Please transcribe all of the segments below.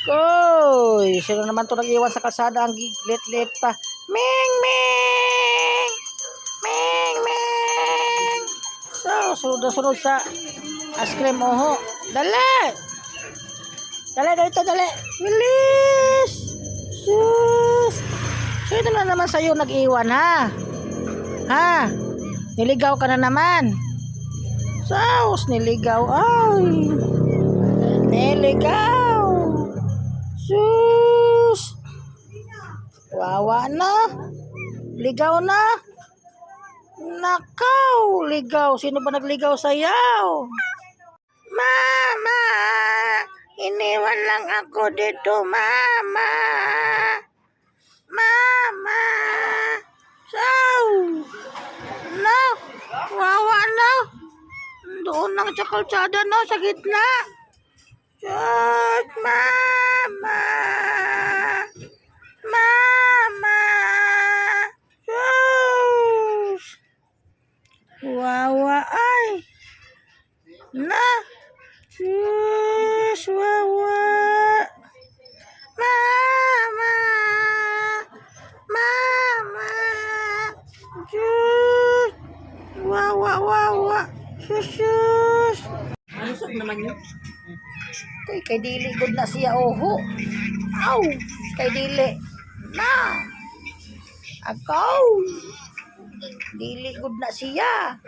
Uy, sino naman to nag-iwan sa kalsada ang lit-lit pa. Ming, ming! Ming, ming! So, sunod-sunod sa ice cream, oho. Dali! Dali, dito, dali. Bilis! Sus! Sino na naman sa'yo nag-iwan, ha? Ha? Niligaw ka na naman. Saus, niligaw. Ay! Niligaw! Sus! Wawa na. Ligaw na. Nakaw, ligaw. Sino ba nagligaw sa'yaw? Mama! Iniwan lang ako dito, Mama! Mama! Saw! No! Wawa na. Doon lang sa kalsada, no? Sa gitna. Sus! Mama! Mama! Sus! Wawa ay! Na! Sus! Wawa! Mama! Mama! Sus! Wawa! Wawa! Sus! Sus! Malusog naman yun. Kay dili good na siya, oho. Aw! Kay dili. Na! Agaw! Dili good na siya.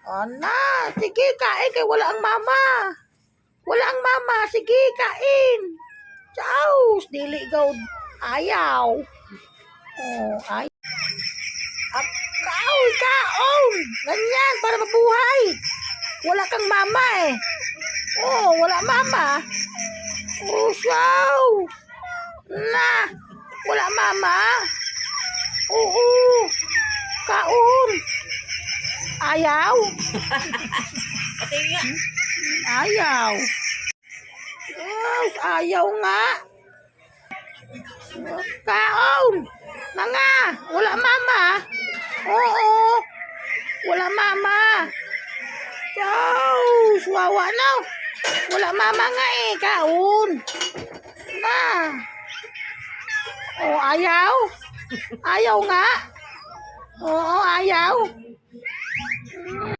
O na! Sige, kain kay wala ang mama. Wala ang mama. Sige, kain. Chaos! Dili good. Ayaw. Oh, ay. Agaw! Kaon! Ganyan, para mabuhay. Wala kang mama eh. Oh, wala mama. Oh, siyaw. Na. Wala mama. Oo. Kaon. Ayaw. Ayaw. Yes, ayaw nga. Kaon. Nga. Wala mama. Oo. Wala mama. Yes, wawa na. Wala mama nga eh. Kaon. Na. Oh, ayaw. Ayaw nga. Oo, ayaw.